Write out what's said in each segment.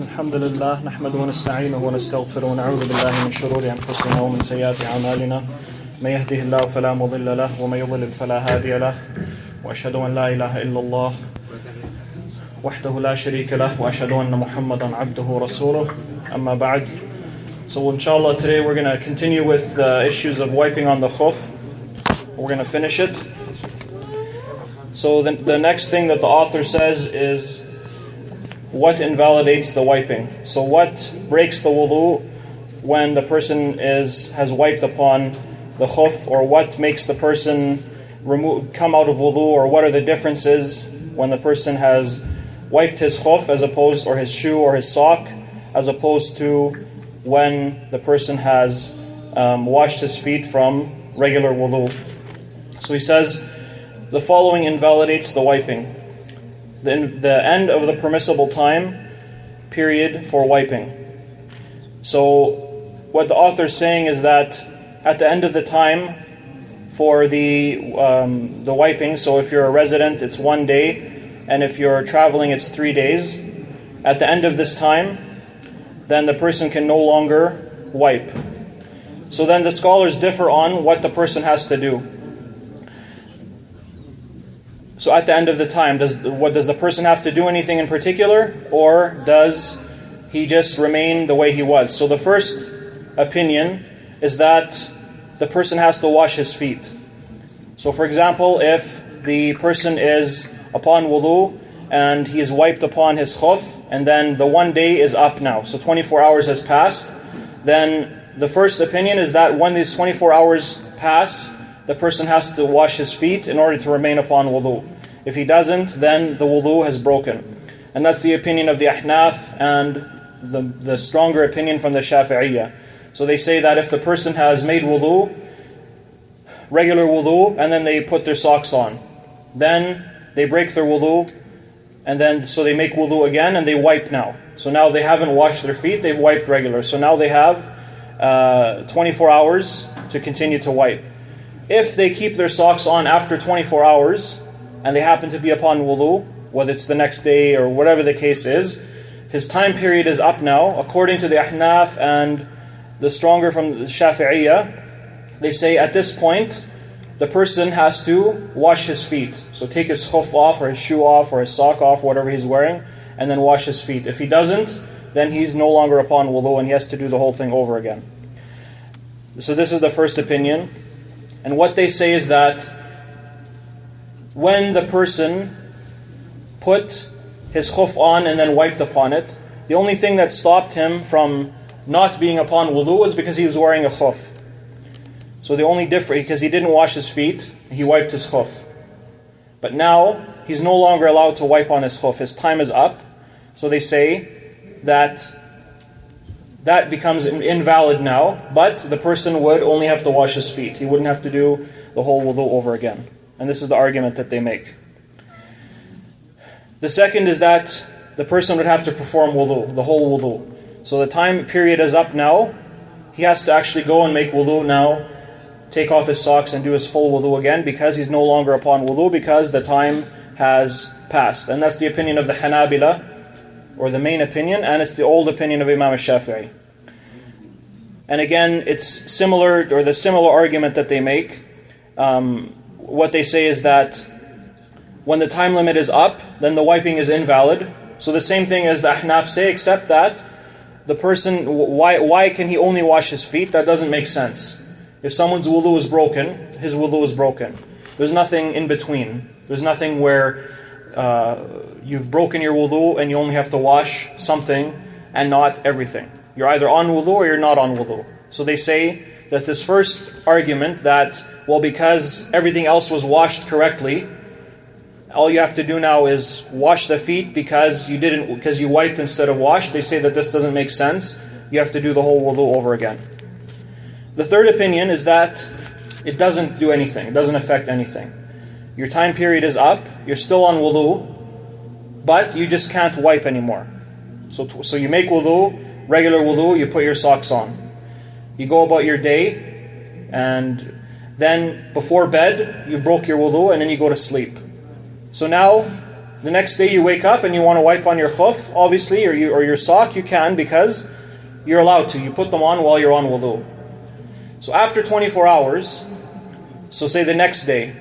الحمد لله نحمده ونستعينه ونستغفره ونعوذ بالله من شرور أنفسنا ومن سيئات أعمالنا من يهده الله فلا مضل له ومن يضلل فلا هادي له وأشهد أن لا إله إلا الله وحده لا شريك له وأشهد أن محمدا عبده ورسوله أما بعد. So inshallah today we're going to continue with the issues of wiping on the Khuff. We're going to finish it. So the next thing that the author says is what invalidates the wiping. So what breaks the wudhu when the person has wiped upon the Khuff, or what makes the person come out of wudhu, or what are the differences when the person has wiped his Khuff or his shoe or his sock, as opposed to when the person has washed his feet from regular wudhu. So he says, the following invalidates the wiping. The end of the permissible time period for wiping. So what the author is saying is that at the end of the time for the wiping, so if you're a resident it's 1 day, and if you're traveling it's 3 days, at the end of this time then the person can no longer wipe. So then the scholars differ on what the person has to do. So at the end of the time, does the person have to do anything in particular, or does he just remain the way he was? So the first opinion is that the person has to wash his feet. So for example, if the person is upon wudhu and he is wiped upon his Khuff, and then the 1 day is up now, so 24 hours has passed, then the first opinion is that when these 24 hours pass, the person has to wash his feet in order to remain upon wudhu. If he doesn't, then the wudhu has broken. And that's the opinion of the Ahnâf and the stronger opinion from the Shâfi'iyyah. So they say that if the person has made wudhu, regular wudhu, and then they put their socks on, then they break their wudhu, and then so they make wudhu again and they wipe now. So now they haven't washed their feet, they've wiped regular. So now they have 24 hours to continue to wipe. If they keep their socks on after 24 hours, and they happen to be upon wudhu, whether it's the next day or whatever the case is, his time period is up now. According to the Ahnâf and the stronger from the Shâfi'iyyah, they say at this point, the person has to wash his feet. So take his Khuff off, or his shoe off, or his sock off, whatever he's wearing, and then wash his feet. If he doesn't, then he's no longer upon wudhu and he has to do the whole thing over again. So this is the first opinion. And what they say is that when the person put his Khuff on and then wiped upon it, the only thing that stopped him from not being upon wudhu was because he was wearing a Khuff. So the only difference, because he didn't wash his feet, he wiped his Khuff. But now, he's no longer allowed to wipe on his Khuff. His time is up. So they say that becomes invalid now, but the person would only have to wash his feet. He wouldn't have to do the whole wudhu over again. And this is the argument that they make. The second is that the person would have to perform wudhu, the whole wudhu. So the time period is up now. He has to actually go and make wudhu now, take off his socks and do his full wudhu again, because he's no longer upon wudhu, because the time has passed. And that's the opinion of the Hanâbilah, or the main opinion, and it's the old opinion of Imam Ash-Shâfi'î. And again, it's similar, or the similar argument that they make. What they say is that when the time limit is up, then the wiping is invalid. So the same thing as the Ahnâf say, except that the person, why can he only wash his feet? That doesn't make sense. If someone's wudhu is broken, his wudhu is broken. There's nothing in between. There's nothing where you've broken your wudhu and you only have to wash something and not everything. You're either on wudhu or you're not on wudhu. So they say that this first argument that, well, because everything else was washed correctly, all you have to do now is wash the feet because you wiped instead of washed. They say that this doesn't make sense. You have to do the whole wudhu over again. The third opinion is that it doesn't do anything. It doesn't affect anything. Your time period is up. You're still on wudhu, but you just can't wipe anymore. So you make wudhu, regular wudhu, you put your socks on. You go about your day, and then before bed, you broke your wudhu, and then you go to sleep. So now, the next day you wake up and you want to wipe on your khuff, obviously, or your sock, you can because you're allowed to. You put them on while you're on wudhu. So after 24 hours, so say the next day,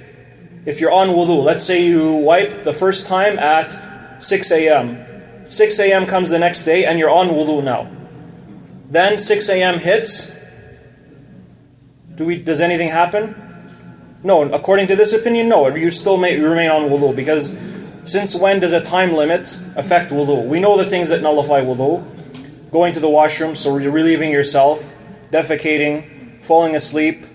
if you're on wudhu, let's say you wipe the first time at 6 a.m. 6 a.m. comes the next day and you're on wudhu now. Then 6 a.m. hits. Does anything happen? No, according to this opinion, no. You still remain on wudhu, because since when does a time limit affect wudhu? We know the things that nullify wudhu. Going to the washroom, so you're relieving yourself, defecating, falling asleep,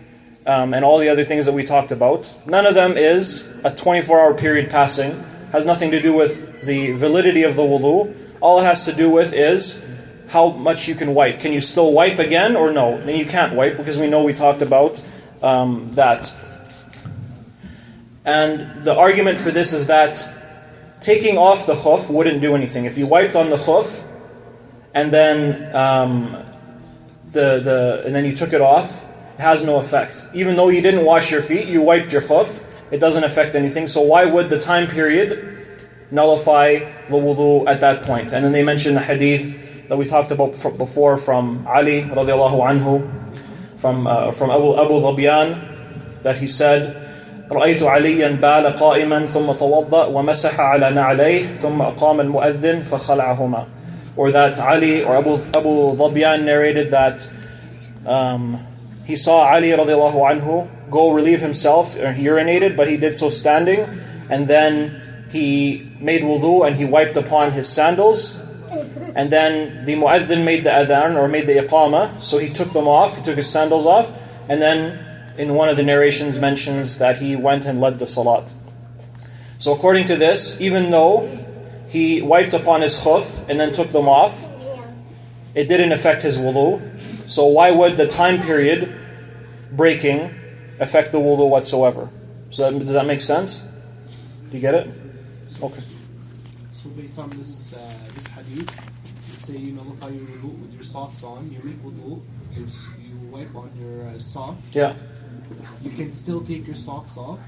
and all the other things that we talked about. None of them is a 24-hour period passing. Has nothing to do with the validity of the wudhu. All it has to do with is how much you can wipe. Can you still wipe again or no? Then you can't wipe, because we know we talked about that. And the argument for this is that taking off the khuff wouldn't do anything. If you wiped on the khuff and then and then you took it off, it has no effect. Even though you didn't wash your feet, you wiped your khuff, it doesn't affect anything. So why would the time period nullify the wudhu at that point? And then they mention the hadith that we talked about before from Ali radiallahu anhu, from Abu Dhabian, that he said, رأيت عليا بال قائما ثم توضأ ومسح على نعليه ثم أقام المؤذن فخلعهما. Or that Ali or Abu Dhabian narrated that he saw Ali radiallahu anhu go relieve himself, or he urinated, but he did so standing, and then he made wudhu and he wiped upon his sandals, and then the mu'adhin made the adhan or made the iqamah, so he took them off, he took his sandals off, and then in one of the narrations mentions that he went and led the salat. So according to this, even though he wiped upon his khuff and then took them off, it didn't affect his wudhu. So why would the time period breaking affect the wudhu whatsoever? So does that make sense? Do you get it? Okay. So based on this hadith, let's say you nullify your wudhu with your socks on, you make wudhu, you wipe on your socks. Yeah. You can still take your socks off.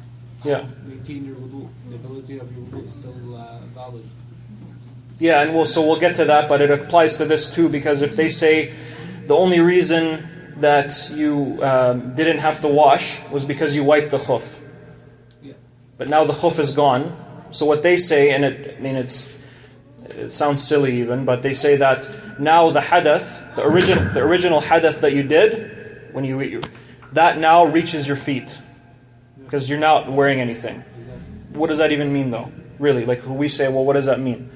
Yeah. Maintain your wudhu. The ability of your wudhu is still valid. Yeah, and we'll get to that, but it applies to this too, because if they say the only reason that you didn't have to wash was because you wiped the khuff, yeah, but now the khuff is gone. So what they say, and it sounds silly even, but they say that now the hadath, the original hadath that you did when you that now reaches your feet, because you're not wearing anything. What does that even mean, though? Really, like we say, well, what does that mean?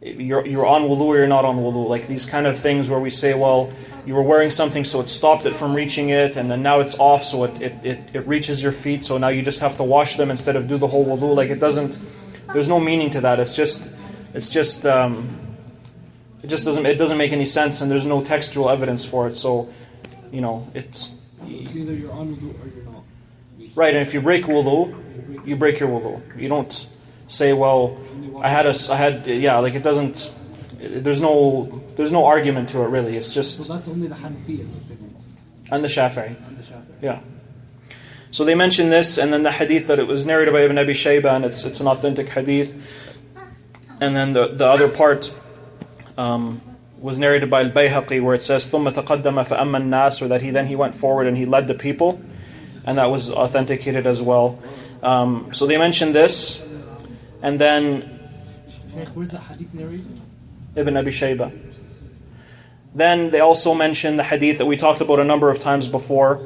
You're on wudhu or you're not on wudhu? Like these kind of things where we say, well, you were wearing something, so it stopped it from reaching it, and then now it's off, so it reaches your feet, so now you just have to wash them instead of do the whole wudhu. Like it doesn't. There's no meaning to that. It doesn't make any sense, and there's no textual evidence for it. So, it's either you're on wudhu or you're not. Right, and if you break wudhu, you break your wudhu. You don't say, well, it doesn't. There's no argument to it really. It's just. So that's only the Hanafiya's opinion. And the Shâfi'î. Yeah. So they mention this, and then the hadith that it was narrated by Ibn Abi Shayba, and it's an authentic hadith. And then the other part was narrated by al-Bayhaqi, where it says ثُمَّ تَقَدَّمَ فَأَمَّا النَّاسِ, or that then he went forward and he led the people, and that was authenticated as well. So they mentioned this, and then Shaykh, where's the hadith narrated? Ibn Abi Shayba. Then they also mentioned the hadith that we talked about a number of times before,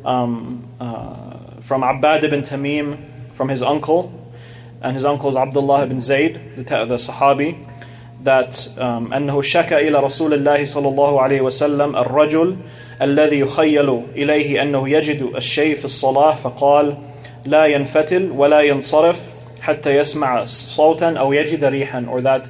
from Abbad ibn Tamim, from his uncle, and his uncle is Abdullah ibn Zayd, the Sahabi, that أنه شكى إلى رسول الله صلى الله عليه وسلم الرجل الذي يخيل إليه أنه يجد الشيء في الصلاة فقال لا ينفتل ولا ينصرف حتى يسمع صوتا أو يجد ريحا. Or that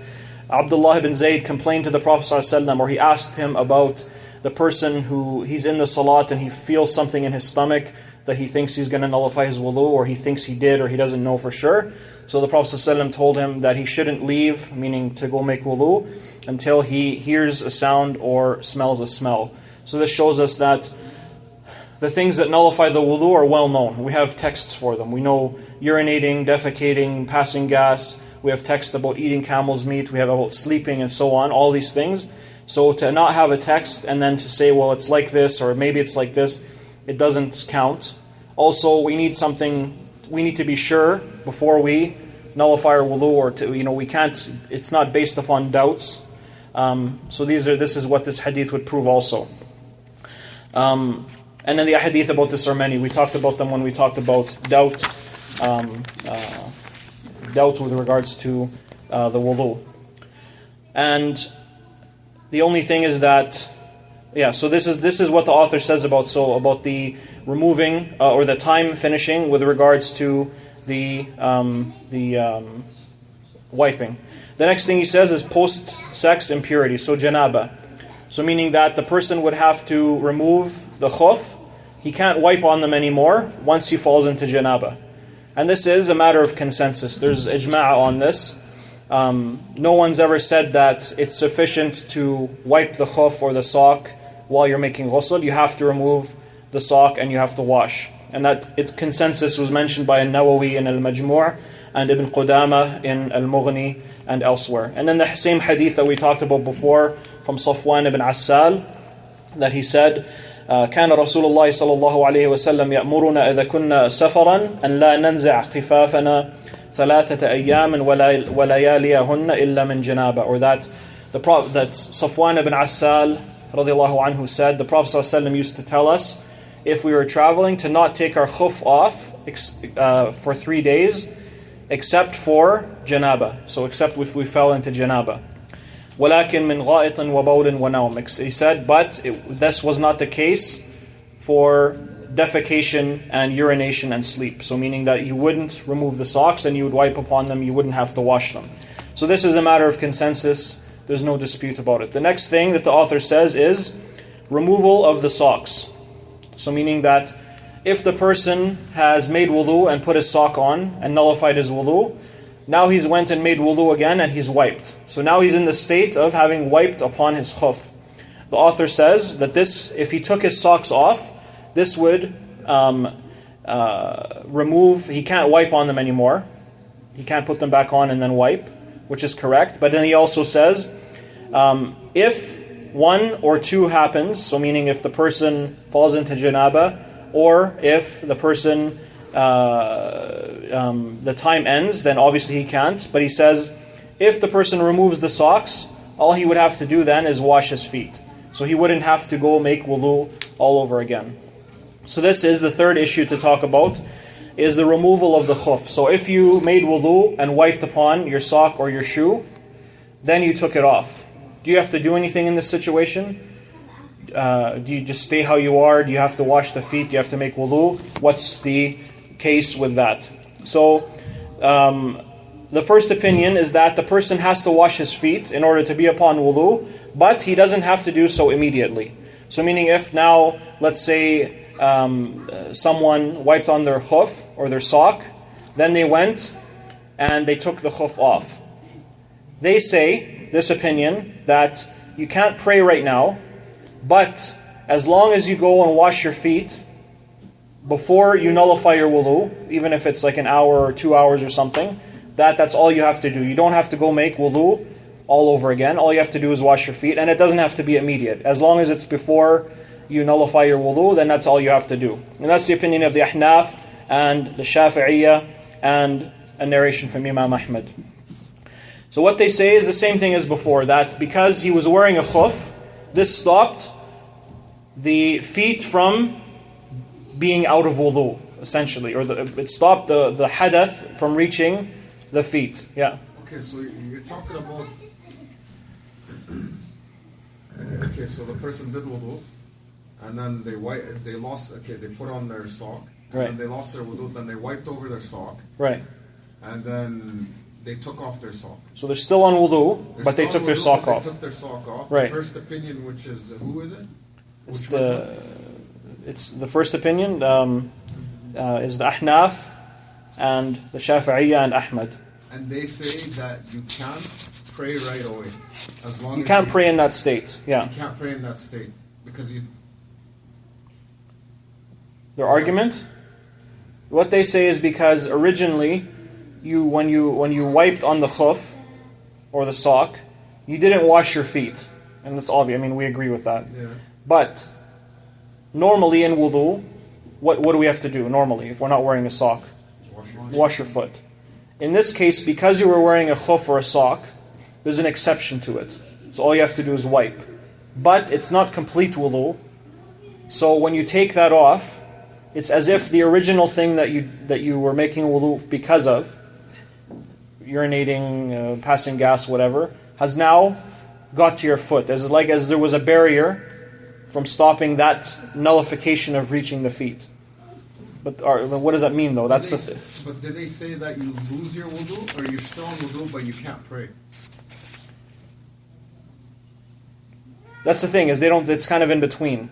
Abdullah ibn Zayd complained to the Prophet ﷺ, or he asked him about the person who he's in the salat and he feels something in his stomach that he thinks he's going to nullify his wudhu, or he thinks he did, or he doesn't know for sure. So the Prophet ﷺ told him that he shouldn't leave, meaning to go make wudhu, until he hears a sound or smells a smell. So this shows us that the things that nullify the wudu are well known. We have texts for them. We know urinating, defecating, passing gas. We have text about eating camel's meat. We have about sleeping and so on, all these things. So to not have a text and then to say, well, it's like this or maybe it's like this, it doesn't count. Also, we need to be sure before we nullify our wudu, or we can't, it's not based upon doubts. So this is what this hadith would prove also. And then the hadith about this are many. We talked about them when we talked about doubt with regards to the wudu. And the only thing is that, so this is what the author says about the removing or the time finishing with regards to the wiping. The next thing he says is post-sex impurity, so janaba. So meaning that the person would have to remove the khuff. He can't wipe on them anymore once he falls into janaba. And this is a matter of consensus. There's ijma' on this. No one's ever said that it's sufficient to wipe the khuff or the sock while you're making ghusl. You have to remove the sock and you have to wash. And that its consensus was mentioned by An-Nawawî in al-Majmû' and Ibn Qudâmah in al-Mughni and elsewhere. And then the same hadith that we talked about before from Safwan ibn Assal, that he said, كان رسول الله صلى الله عليه وسلم يأمرنا إذا كنا سفرا أن لا ننزع خفافنا ثلاثة أيام ولياليهن إلا من جنابة. Or that Safwan ibn Assal radiallahu anhu said, the Prophet ﷺ used to tell us, if we were traveling, to not take our khuff off for 3 days, except for janaba. So except if we fell into janaba. وَلَكِنْ مِنْ غَائِطٍ وَبَوْلٍ وَنَوْمٍ. He said, but this was not the case for defecation and urination and sleep. So meaning that you wouldn't remove the socks and you would wipe upon them, you wouldn't have to wash them. So this is a matter of consensus. There's no dispute about it. The next thing that the author says is removal of the socks. So meaning that if the person has made wudu and put his sock on and nullified his wudu, now he's went and made wudu again and he's wiped. So now he's in the state of having wiped upon his khuff. The author says that this, if he took his socks off, this would remove, he can't wipe on them anymore. He can't put them back on and then wipe, which is correct. But then he also says, if one or two happens, so meaning if the person falls into janaba, or if the person, the time ends, then obviously he can't. But he says, if the person removes the socks, all he would have to do then is wash his feet. So he wouldn't have to go make wudu all over again. So this is the third issue to talk about, is the removal of the khuff. So if you made wudu and wiped upon your sock or your shoe, then you took it off. Do you have to do anything in this situation? Do you just stay how you are? Do you have to wash the feet? Do you have to make wudu? What's the case with that? So the first opinion is that the person has to wash his feet in order to be upon wudu, but he doesn't have to do so immediately. So meaning if now, let's say, someone wiped on their khuff or their sock, then they went and they took the khuff off. They say, this opinion, that you can't pray right now, but as long as you go and wash your feet before you nullify your wudu, even if it's like an hour or 2 hours or something, that's all you have to do. You don't have to go make wudu all over again. All you have to do is wash your feet, and it doesn't have to be immediate. As long as it's before you nullify your wudu, then that's all you have to do. And that's the opinion of the Ahnâf and the Shâfi'iyyah and a narration from Imam Ahmad. So what they say is the same thing as before, that because he was wearing a khuff, this stopped the feet from being out of wudu, essentially, or it stopped the hadath from reaching the feet. Yeah. Okay, so you're talking about. Okay, so the person did wudu, and then they lost. Okay, they put on their sock, and then they lost their wudu. Then they wiped over their sock. Right. And then they took off their sock. So they're still on wudu, but they took their sock off. They took their sock off. Right. The first opinion, which is who is it? It's the first opinion is the Ahnâf and the Shâfi'iyyah and Ahmad. And they say that you can't pray right away, as long you as can't pray in that state. Yeah. You can't pray in that state because you. Their argument? What they say is because originally, when you wiped on the Khuff, or the sock, you didn't wash your feet. And that's obvious, I mean, we agree with that. Yeah. But, normally in Wudhû, what do we have to do normally if we're not wearing a sock? Wash your foot. In this case, because you were wearing a Khuff or a sock, there's an exception to it. So all you have to do is wipe. But it's not complete Wudhû. So when you take that off, it's as if the original thing that you were making Wudhû because of, urinating, passing gas, whatever, has now got to your foot. As there was a barrier from stopping that nullification of reaching the feet. But what does that mean though? But did they say that you lose your wudu, or you're still on wudu but you can't pray? That's the thing, is it's kind of in between.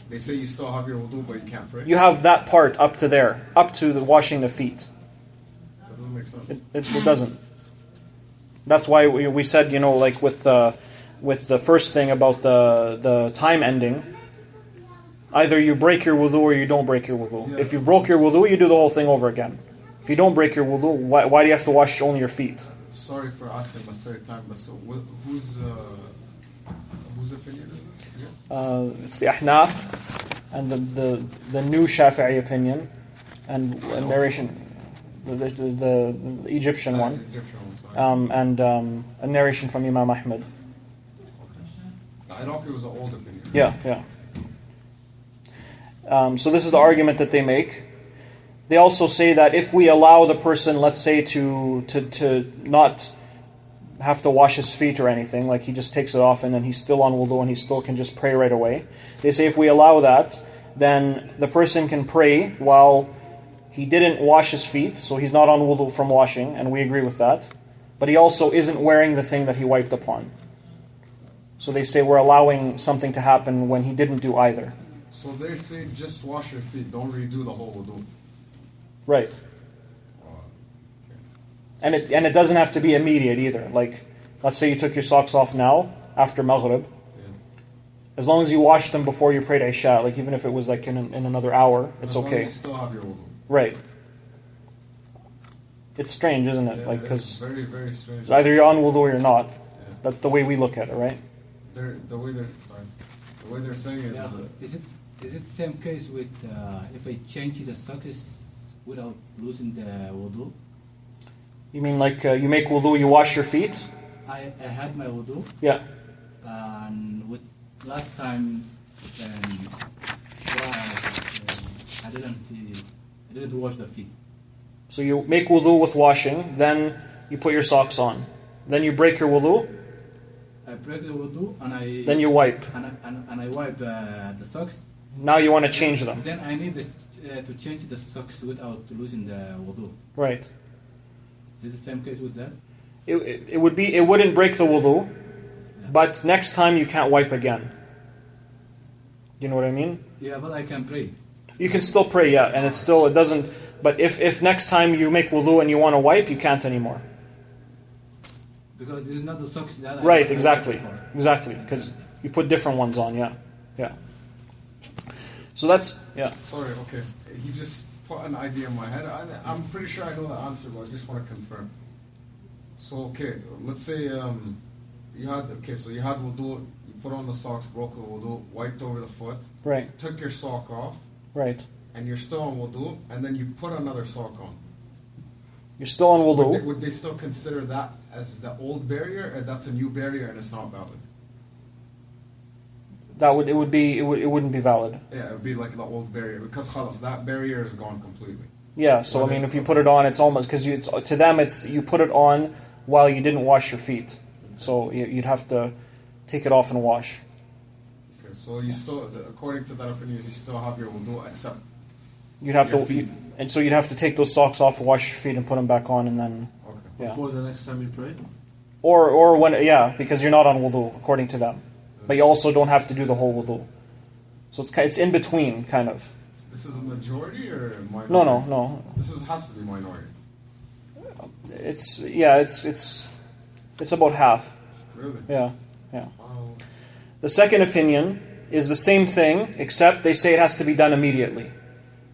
They say you still have your wudu but you can't pray? You have that part up to there, up to the washing the feet. That doesn't make sense. It doesn't. That's why we said, like with the first thing about the time ending, either you break your wudu or you don't break your wudu. Yeah. If you broke your wudu, you do the whole thing over again. If you don't break your wudu, why do you have to wash only your feet? Sorry for asking the third time, but so whose opinion is this? Yeah. It's the Ahnâf and the new Shâfi'î opinion and narration, the Egyptian one. And a narration from Imam Ahmad. I don't think it was an old opinion. Yeah. So this is the argument that they make. They also say that if we allow the person, let's say, to not have to wash his feet or anything, like he just takes it off and then he's still on wudu and he still can just pray right away. They say if we allow that, then the person can pray while he didn't wash his feet, so he's not on wudu from washing, and we agree with that. But he also isn't wearing the thing that he wiped upon. So they say we're allowing something to happen when he didn't do either. So they say just wash your feet, don't redo the whole wudu. Right. And it doesn't have to be immediate either. Like, let's say you took your socks off now, after Maghrib. Yeah. As long as you washed them before you prayed Isha, like even if it was like in another hour, it's okay. As long as you still have your wudu. Right. It's strange, isn't it? Yeah, like, because very, very strange. Either you're on wudu or you're not. Yeah. That's the way we look at it, right? The way they're saying is... Yeah, is it the same case with if I change the socks without losing the wudu? You mean like you make wudu, you wash your feet? I had my wudu. Yeah. And with last time, I didn't wash the feet. So you make wudu with washing, then you put your socks on. Then you break your wudu. I break the wudu and then you wipe. And I wipe the socks. Now you want to change them. Then I need to change the socks without losing the wudu. Right. Is it the same case with that? It wouldn't break the wudu, but next time you can't wipe again. You know what I mean? Yeah, but I can pray. You can still pray, yeah, and it doesn't. But if next time you make wudu and you want to wipe, you can't anymore. Because this is not the socks that right, exactly, because you put different ones on, yeah. So that's, yeah. Sorry, okay. He just put an idea in my head. I'm pretty sure I know the answer, but I just want to confirm. So, okay, let's say you had wudu, you put on the socks, broke the wudu, wiped over the foot, right? Took your sock off, right? And you're still on wudu, and then you put another sock on. You're still on wudu. Would they still consider that as the old barrier, or that's a new barrier and it's not valid? It wouldn't be valid. Yeah, it would be like the old barrier because khalas, that barrier is gone completely. Yeah, so I mean, if you put it on, it's almost because to them you put it on while you didn't wash your feet, so you'd have to take it off and wash. Okay, so you still, according to that opinion, you still have your wudu except you'd have and so you'd have to take those socks off, wash your feet, and put them back on, and then before the next time you pray. Or when because you're not on wudu according to them. But you also don't have to do the whole wudu. So it's in between, kind of. This is a majority or minority? No. This has to be minority. It's about half. Really? Yeah. The second opinion is the same thing, except they say it has to be done immediately.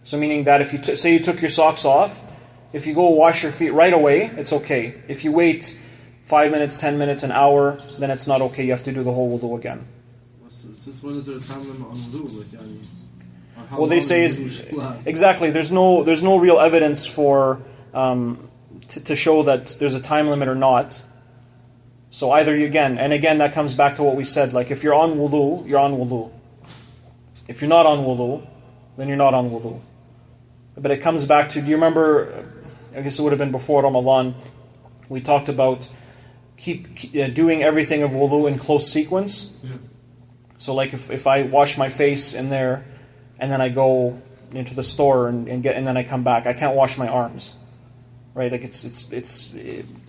So meaning that if you say you took your socks off, if you go wash your feet right away, it's okay. If you wait 5 minutes, 10 minutes, an hour, then it's not okay. You have to do the whole wudu again. Since when is there a time limit on wudu? Well, they say exactly. There's no real evidence for to show that there's a time limit or not. So either again that comes back to what we said. Like if you're on wudu, you're on wudu. If you're not on wudu, then you're not on wudu. But it comes back to, do you remember, I guess it would have been before Ramadan, we talked about keep doing everything of wudu in close sequence. Yeah. So like if I wash my face in there and then I go into the store and then I come back, I can't wash my arms. Right? Like it's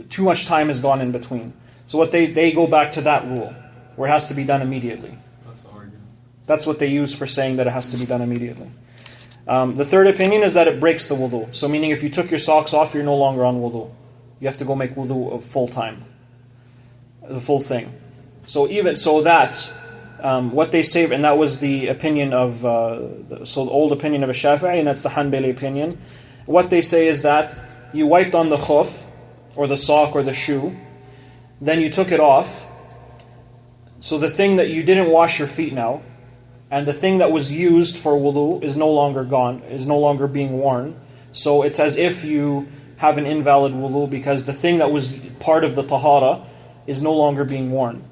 too much time has gone in between. So what they go back to that rule where it has to be done immediately. That's the argument. That's what they use for saying that it has to be done immediately. The third opinion is that it breaks the wudu. So meaning if you took your socks off, you're no longer on wudu. You have to go make wudu full time. The full thing. So even so that what they say, and that was the opinion of the old opinion of Ash-Shâfi'î, and that's the Hanbali opinion. What they say is that you wiped on the Khuff or the sock or the shoe, then you took it off. So the thing that you didn't wash your feet now, and the thing that was used for wudu is no longer gone, is no longer being worn. So it's as if you have an invalid wudu because the thing that was part of the tahara is no longer being worn.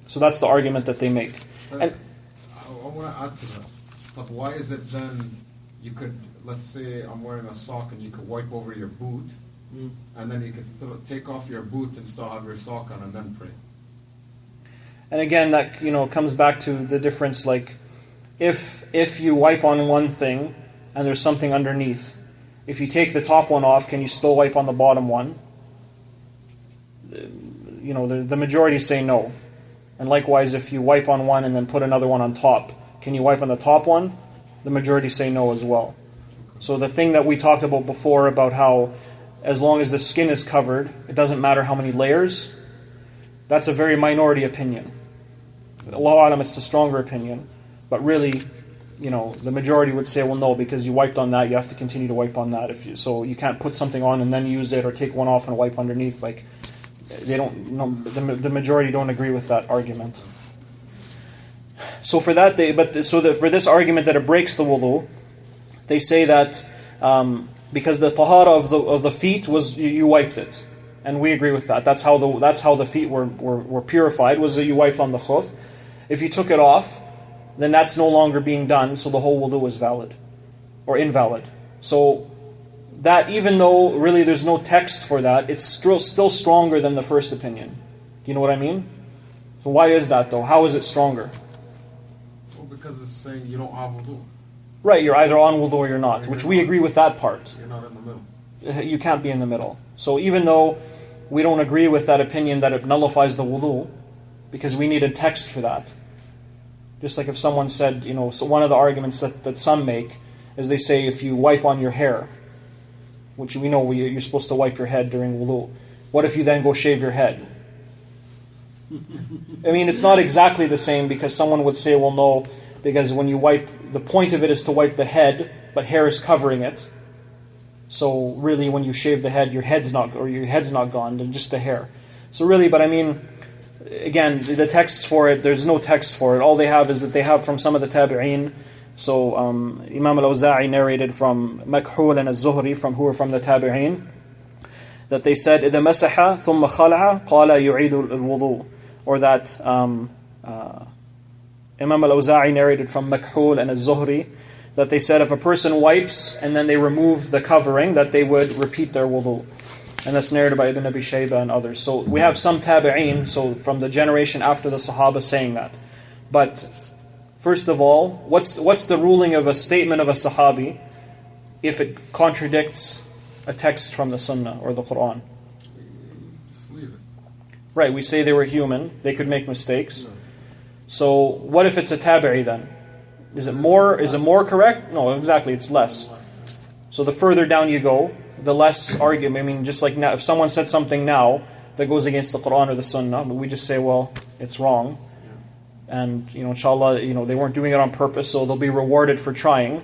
So that's the argument that they make. And I want to add to that. But why is it then you could, let's say I'm wearing a sock and you could wipe over your boot, and then you could take off your boot and still have your sock on and then pray? And again, that comes back to the difference. Like, if you wipe on one thing and there's something underneath, if you take the top one off, can you still wipe on the bottom one? The majority say no. And likewise, if you wipe on one and then put another one on top, can you wipe on the top one? The majority say no as well. So the thing that we talked about before about how as long as the skin is covered, it doesn't matter how many layers, that's a very minority opinion. Allahu A'lam, it's the stronger opinion. But really, the majority would say, well, no, because you wiped on that, you have to continue to wipe on that. So you can't put something on and then use it, or take one off and wipe underneath. Like, they don't. No, the majority don't agree with that argument. So for that, for this argument that it breaks the wudu, they say that because the tahara of the feet was you wiped it, and we agree with that. That's how the feet were purified, was that you wiped on the khuff. If you took it off, then that's no longer being done, so the whole wudu is valid or invalid. So that, even though really there's no text for that, it's still stronger than the first opinion. Do you know what I mean? So why is that though? How is it stronger? Well, because it's saying you don't have wudu. Right, you're either on wudu or you're not, which we agree with that part. You're not in the middle. You can't be in the middle. So even though we don't agree with that opinion that it nullifies the wudu, because we need a text for that. Just like if someone said, so one of the arguments that some make is they say if you wipe on your hair, which we know you're supposed to wipe your head during wudu, what if you then go shave your head? I mean, it's not exactly the same, because someone would say, well, no, because when you wipe, the point of it is to wipe the head, but hair is covering it. So really, when you shave the head, your head's not gone, then just the hair. So really, but I mean, again, the texts for it, there's no text for it. All they have is that they have from some of the tabi'een. So Imam al-Awza'i narrated from Makhul and az-Zuhri, who are from the tabi'een, that they said, إِذَا مَسَحَ ثُمَّ خَلَعَ قَالَ يُعِيدُ الْوُضُوء. Or that Imam al-Awza'i narrated from Makhul and az-Zuhri, that they said if a person wipes and then they remove the covering, that they would repeat their wudu. And that's narrated by Ibn Abi Shayba and others. So we have some tabi'een, so from the generation after the Sahaba, saying that. But first of all, what's the ruling of a statement of a Sahabi if it contradicts a text from the Sunnah or the Quran? Just leave it. Right, we say they were human, they could make mistakes. No. So what if it's a tabi'i then? Is it more correct? No, exactly, it's less. So the further down you go, the less argument. I mean, just like now, if someone said something now that goes against the Quran or the Sunnah, but we just say, well, it's wrong. And, inshallah, they weren't doing it on purpose, so they'll be rewarded for trying.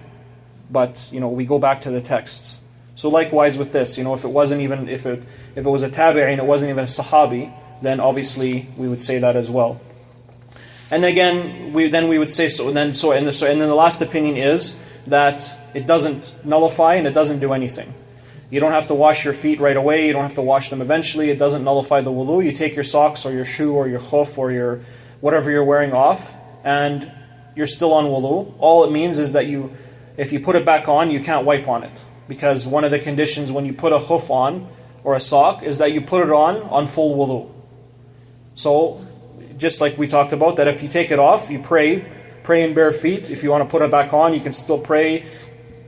but we go back to the texts. So likewise with this, if it wasn't even if it was a tabi'in, it wasn't even a sahabi, then obviously we would say that as well. And again, we would say so. And then the last opinion is that it doesn't nullify and it doesn't do anything. You don't have to wash your feet right away. You don't have to wash them eventually. It doesn't nullify the wudu. You take your socks or your shoe or your khuff or your whatever you're wearing off, and you're still on wudu. All it means is that if you put it back on, you can't wipe on it. Because one of the conditions when you put a khuff on or a sock is that you put it on full wudu. So, just like we talked about, that if you take it off, you pray in bare feet. If you want to put it back on, you can still pray.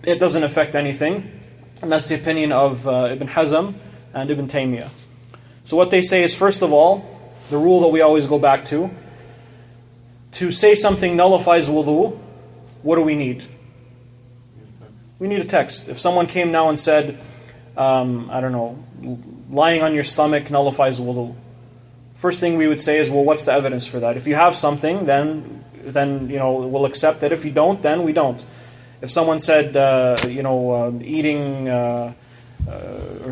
It doesn't affect anything. And that's the opinion of Ibn Hazm and Ibn Taymiyyah. So what they say is, first of all, the rule that we always go back to say something nullifies wudu, what do we need? We need a text. If someone came now and said, lying on your stomach nullifies wudu, first thing we would say is, well, what's the evidence for that? If you have something, then we'll accept it. If you don't, then we don't. If someone said, eating or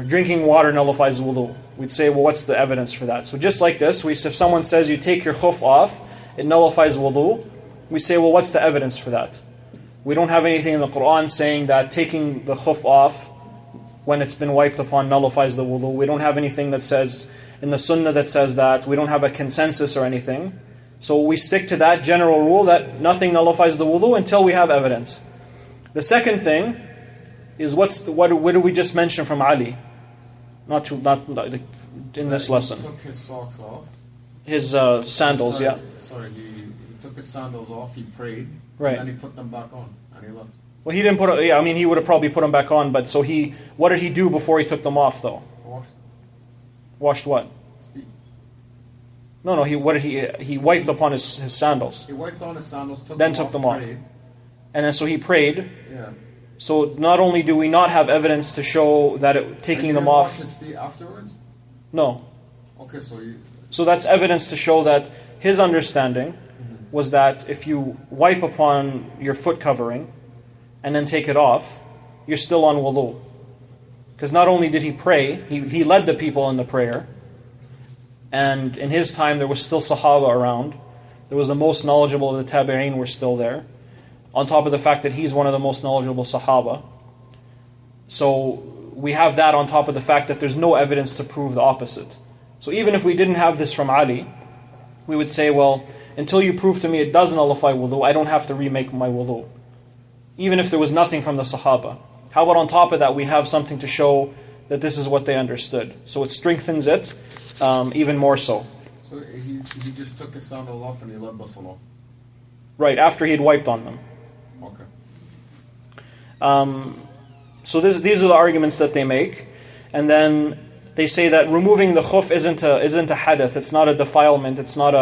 drinking water nullifies wudu, we'd say, well, what's the evidence for that? So just like this, if someone says you take your khuff off, it nullifies wudu, we say, well, what's the evidence for that? We don't have anything in the Quran saying that taking the khuff off when it's been wiped upon nullifies the wudu. We don't have anything that says in the Sunnah that says that. We don't have a consensus or anything. So we stick to that general rule that nothing nullifies the wudu until we have evidence. The second thing is what did we just mention from Ali? Not in this lesson. He took his socks off. His sandals, he took his sandals off. He prayed, right, and then he put them back on, and he left. Well, he didn't put. He would have probably put them back on. But what did he do before he took them off, though? Washed what? His feet. No. He wiped upon his sandals. He wiped on his sandals, took them off. Prayed. And then so he prayed. Yeah. So not only do we not have evidence to show that taking them off. Wash his feet afterwards? No. Okay, so that's evidence to show that his understanding was that if you wipe upon your foot covering and then take it off, you're still on wudu. Because not only did he pray, he led the people in the prayer, and in his time there was still Sahaba around. There was the most knowledgeable of the tabi'in were still there. On top of the fact that he's one of the most knowledgeable Sahaba. So we have that on top of the fact that there's no evidence to prove the opposite. So even if we didn't have this from Ali, we would say, well, until you prove to me it does nullify wudu, I don't have to remake my wudu. Even if there was nothing from the Sahaba. How about on top of that, we have something to show that this is what they understood. So it strengthens it even more so. So he just took his sandals off and he led the salah? Right, after he'd wiped on them. Okay. So these are the arguments that they make. And then they say that removing the khuff isn't a hadith, it's not a defilement, it's not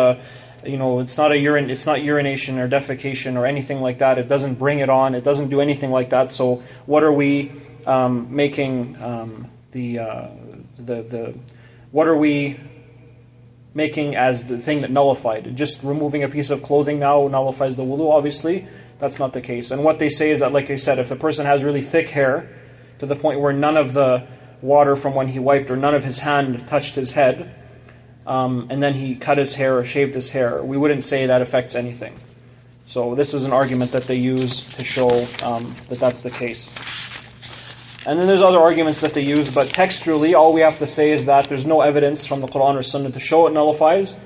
urination or defecation or anything like that. It doesn't bring it on, it doesn't do anything like that. So what are we making what are we making as the thing that nullified? Just removing a piece of clothing now nullifies the wudu, obviously. That's not the case. And what they say is that, like I said, if the person has really thick hair, to the point where none of the water from when he wiped or none of his hand touched his head, and then he cut his hair or shaved his hair, we wouldn't say that affects anything. So this is an argument that they use to show that that's the case. And then there's other arguments that they use, but textually all we have to say is that there's no evidence from the Quran or Sunnah to show it nullifies.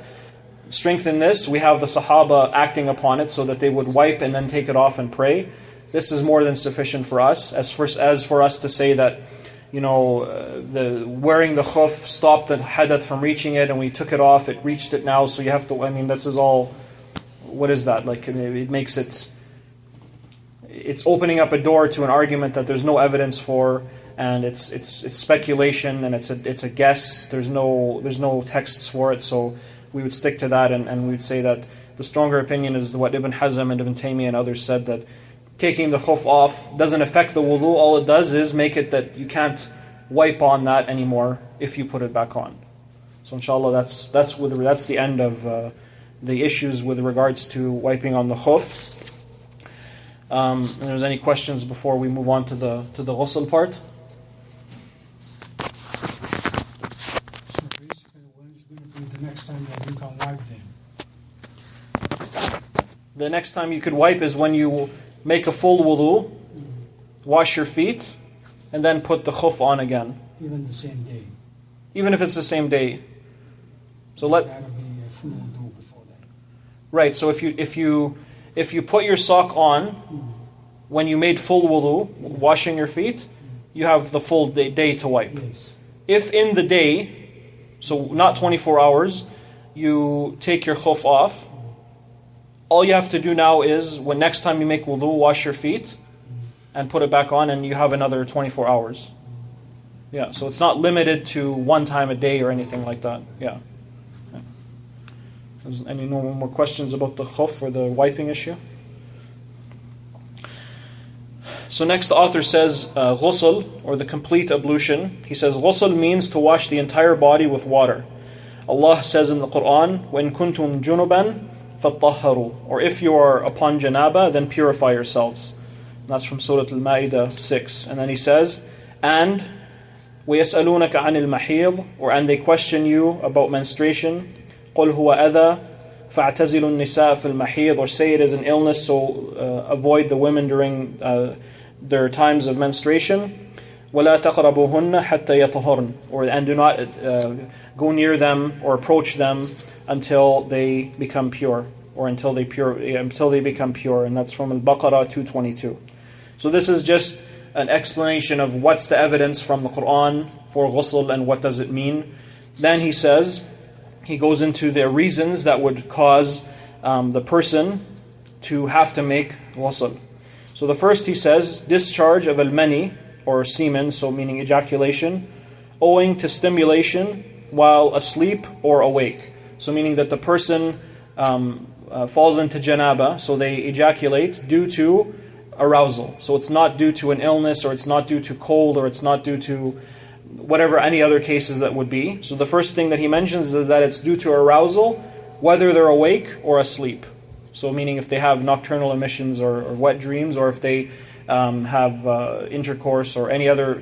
Strength in this, we have the Sahaba acting upon it so that they would wipe and then take it off and pray. This is more than sufficient for us. As for us to say that, the wearing the khuff stopped the hadith from reaching it, and we took it off, it reached it now, so you have to, this is all, what is that? Like, it makes it, it's opening up a door to an argument that there's no evidence for, and it's speculation, and it's a guess. There's no texts for it, so we would stick to that, and we would say that the stronger opinion is what Ibn Hazm and Ibn Taymiyyah and others said, that taking the khuff off doesn't affect the wudu. All it does is make it that you can't wipe on that anymore if you put it back on. So inshallah, that's the end of the issues with regards to wiping on the khuff. If there's any questions before we move on to the ghusl part. So basically, when is going to be the next time that you can wipe them? The next time you could wipe is when you make a full wudhu, wash your feet, and then put the khuff on again. Even the same day. Even if it's the same day. So That'll be a full wudu before that. right. So if you put your sock on when you made full wudu, washing your feet, you have the full day to wipe. Yes. If in the day, so not 24 hours, you take your khuff off, all you have to do now is, when next time you make wudu, wash your feet and put it back on, and you have another 24 hours. Yeah, so it's not limited to one time a day or anything like that. Yeah. Any more questions about the khuff or the wiping issue? So next the author says, ghusl, or the complete ablution. He says, ghusl means to wash the entire body with water. Allah says in the Quran, وَإِن كُنْتُمْ جُنُبًا فَاتَّهَّرُوا, or if you are upon janaba, then purify yourselves. And that's from Surah Al-Ma'idah 6. And then he says, and وَيَسْأَلُونَكَ عَنِ الْمَحِيضِ, and they question you about menstruation. قُلْ هُوَ أَذَى فَاعْتَزِلُوا النِّسَاءَ فِي الْمَحِيضِ, or say it is an illness, so avoid the women during their times of menstruation. وَلَا تَقْرَبُوهُنَّ حَتَّى يَطْهُرْنَ, and do not go near them or approach them until they become pure, or until they become pure. And that's from Al-Baqarah 222. So this is just an explanation of what's the evidence from the Quran for ghusl and what does it mean. Then he goes into the reasons that would cause the person to have to make ghusl. So the first, he says, discharge of al-mani, or semen, so meaning ejaculation, owing to stimulation while asleep or awake. So meaning that the person falls into janaba, so they ejaculate due to arousal. So it's not due to an illness, or it's not due to cold, or it's not due to whatever any other cases that would be. So the first thing that he mentions is that it's due to arousal, whether they're awake or asleep. So meaning if they have nocturnal emissions or wet dreams, or if they have intercourse or any other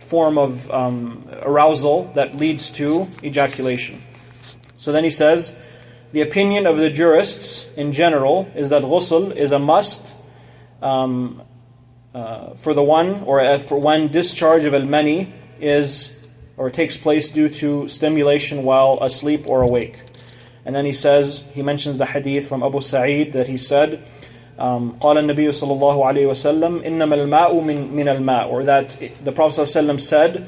form of arousal that leads to ejaculation. So then he says, the opinion of the jurists in general is that ghusl is a must for the one, or for when discharge of al-mani is, or takes place due to stimulation while asleep or awake. And then he mentions the hadith from Abu Sa'id that he said, قال النبي صلى الله عليه وسلم إنما الماء من الماء, or that the Prophet ﷺ said,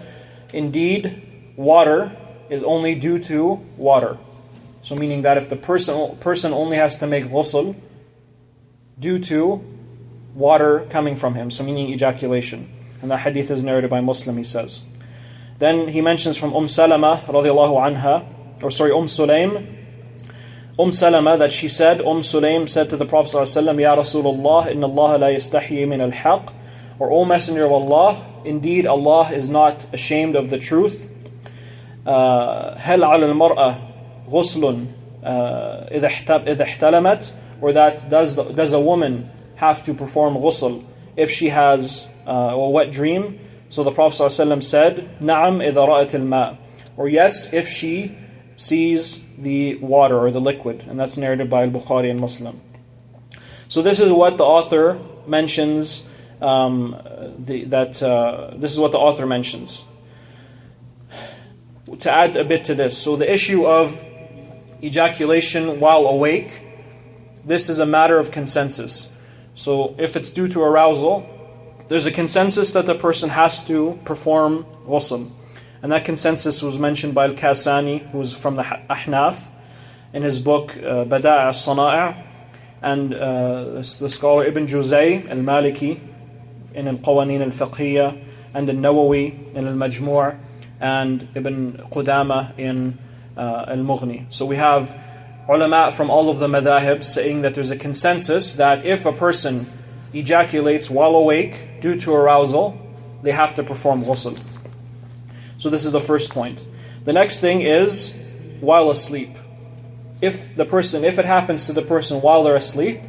indeed water is only due to water. So meaning that if the person only has to make ghusl due to water coming from him, so meaning ejaculation. And that hadith is narrated by Muslim, he says. Then he mentions from Salama radiallahu anha, Salama, that she said, Sulaym said to the Prophet ﷺ, Ya Rasulullah, inna Allah la yastahyi min al-haq, or O Messenger of Allah, indeed Allah is not ashamed of the truth. هل على المرأة غسل إذا احتلمت, or that does a woman have to perform ghusl if she has a wet dream? So the Prophet ﷺ said, نعم إذا رأت الماء, or yes, if she sees the water or the liquid. And that's narrated by Al-Bukhari and Muslim. So this is what the author mentions. This is what the author mentions. To add a bit to this, so the issue of ejaculation while awake, this is a matter of consensus. So if it's due to arousal, there's a consensus that the person has to perform ghusl. And that consensus was mentioned by Al-Kasani, who is from the Ahnâf, in his book Bada' as-Sana'i', and the scholar Ibn Juzay al-Maliki in al-Qawanin al-Fiqhiyya, and An-Nawawî in al-Majmû', and Ibn Qudâmah in al-Mughni. So we have ulama from all of the madhahib saying that there's a consensus that if a person ejaculates while awake due to arousal, they have to perform ghusl. So this is the first point. The next thing is while asleep. If it happens to the person while they're asleep,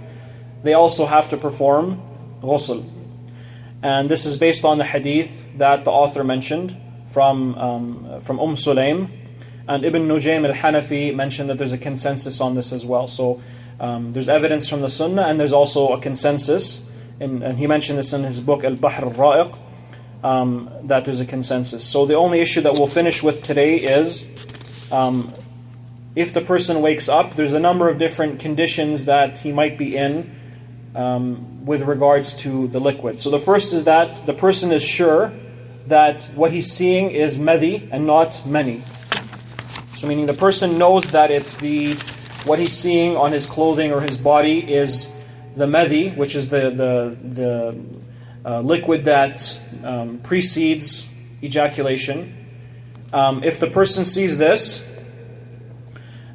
they also have to perform ghusl. And this is based on the hadith that the author mentioned from Sulaym. And Ibn Nujaym al-Hanafi mentioned that there's a consensus on this as well. So there's evidence from the Sunnah, and there's also a consensus. And he mentioned this in his book Al-Bahr al-Ra'iq, that there's a consensus. So the only issue that we'll finish with today is if the person wakes up, there's a number of different conditions that he might be in with regards to the liquid. So the first is that the person is sure that what he's seeing is madhi and not mani. So meaning the person knows that it's what he's seeing on his clothing or his body is the madhi, which is the liquid that precedes ejaculation. If the person sees this,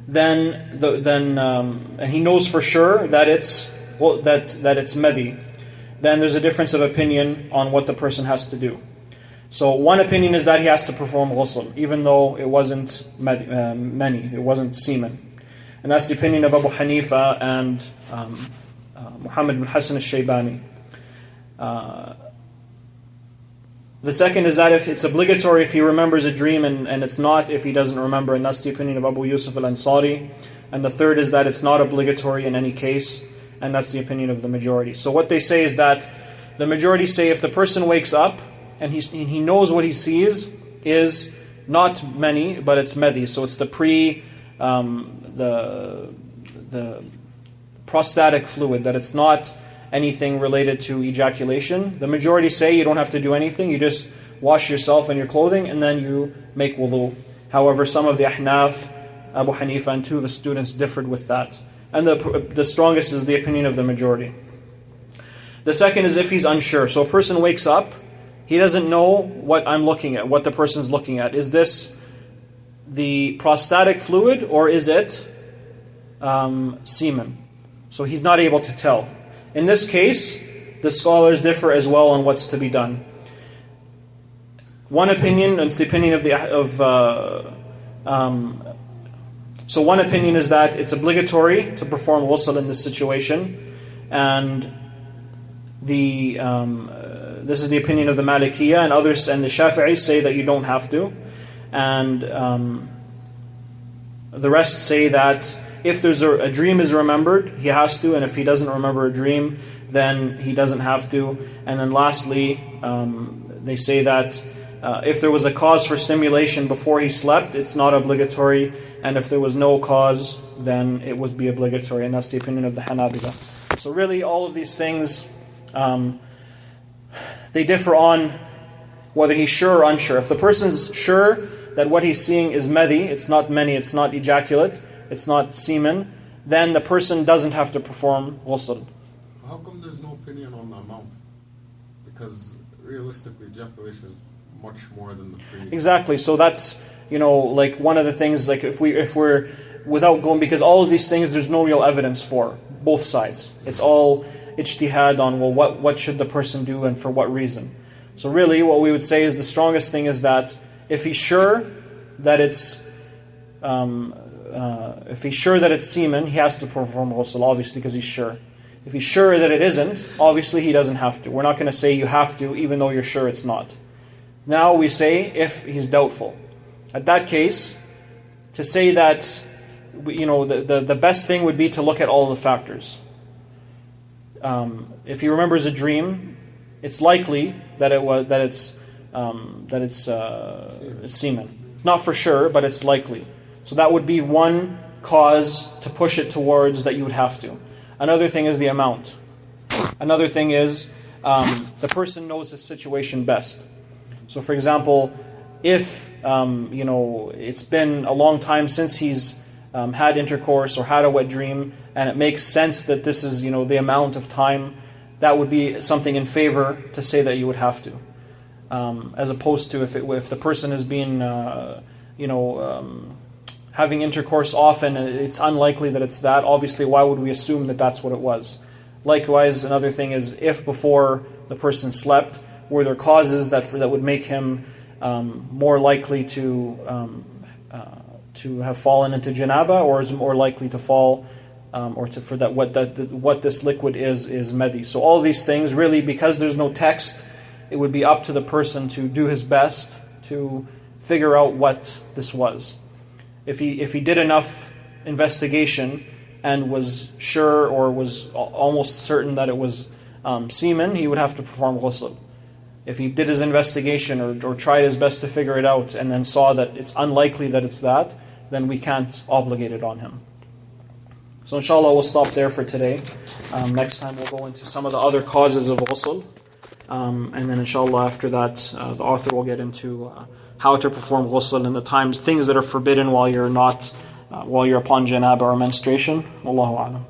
then and he knows for sure that it's madhi, then there's a difference of opinion on what the person has to do. So one opinion is that he has to perform ghusl, even though it wasn't mani, it wasn't semen. And that's the opinion of Abu Hanifa and Muhammad bin Hassan al-Shaybani. The second is that if it's obligatory if he remembers a dream, and it's not if he doesn't remember, and that's the opinion of Abu Yusuf al-Ansari. And the third is that it's not obligatory in any case, and that's the opinion of the majority. So what they say is that the majority say if the person wakes up and he knows what he sees is not mani, but it's madhi. So it's the prostatic fluid, that it's not anything related to ejaculation. The majority say you don't have to do anything, you just wash yourself and your clothing and then you make wudhû. However, some of the Ahnâf, Abu Hanifa and two of his students differed with that. And the strongest is the opinion of the majority. The second is if he's unsure. So a person wakes up, he doesn't know what I'm looking at, what the person's looking at. Is this the prostatic fluid or is it semen? So he's not able to tell. In this case, the scholars differ as well on what's to be done. One opinion, and it's the opinion so one opinion is that it's obligatory to perform ghusl in this situation, and this is the opinion of the Mâlikiyyah, and others and the Shâfi'î say that you don't have to, and the rest say that if there's a dream is remembered, he has to, and if he doesn't remember a dream, then he doesn't have to. And then lastly, they say that if there was a cause for stimulation before he slept, it's not obligatory, and if there was no cause, then it would be obligatory, and that's the opinion of the Hanâbilah. So really, all of these things, they differ on whether he's sure or unsure. If the person's sure that what he's seeing is madhi, it's not mani, it's not ejaculate, it's not semen, then the person doesn't have to perform ghusl. How come there's no opinion on the amount? Because realistically, ejaculation is much more than the previous. Exactly. So that's, like one of the things, like if we're without going, because all of these things there's no real evidence for both sides. It's all ijtihad on what should the person do and for what reason. So really, what we would say is the strongest thing is that if he's sure that it's semen, he has to perform ghusl, obviously, because he's sure. If he's sure that it isn't, obviously he doesn't have to. We're not going to say you have to, even though you're sure it's not. Now we say if he's doubtful. At that case, to say that, the best thing would be to look at all the factors. If he remembers a dream, it's likely that it's semen. Not for sure, but it's likely. So that would be one cause to push it towards that you would have to. Another thing is the amount. Another thing is the person knows his situation best. So for example, if it's been a long time since he's had intercourse or had a wet dream, and it makes sense that this is the amount of time, that would be something in favor to say that you would have to, as opposed to if the person has been having intercourse often, it's unlikely that it's that. Obviously, why would we assume that that's what it was? Likewise, another thing is if before the person slept, were there causes that would make him more likely to have fallen into janaba, or is more likely to fall for that what this liquid is madhi. So all these things, really, because there's no text, it would be up to the person to do his best to figure out what this was. If he did enough investigation and was sure or was almost certain that it was semen, he would have to perform ghusl. If he did his investigation or tried his best to figure it out and then saw that it's unlikely that it's that, then we can't obligate it on him. So inshallah we'll stop there for today. Next time we'll go into some of the other causes of ghusl. And then inshallah after that the author will get into how to perform ghusl and things that are forbidden while you're upon janaba or menstruation. Wallahu a'lam.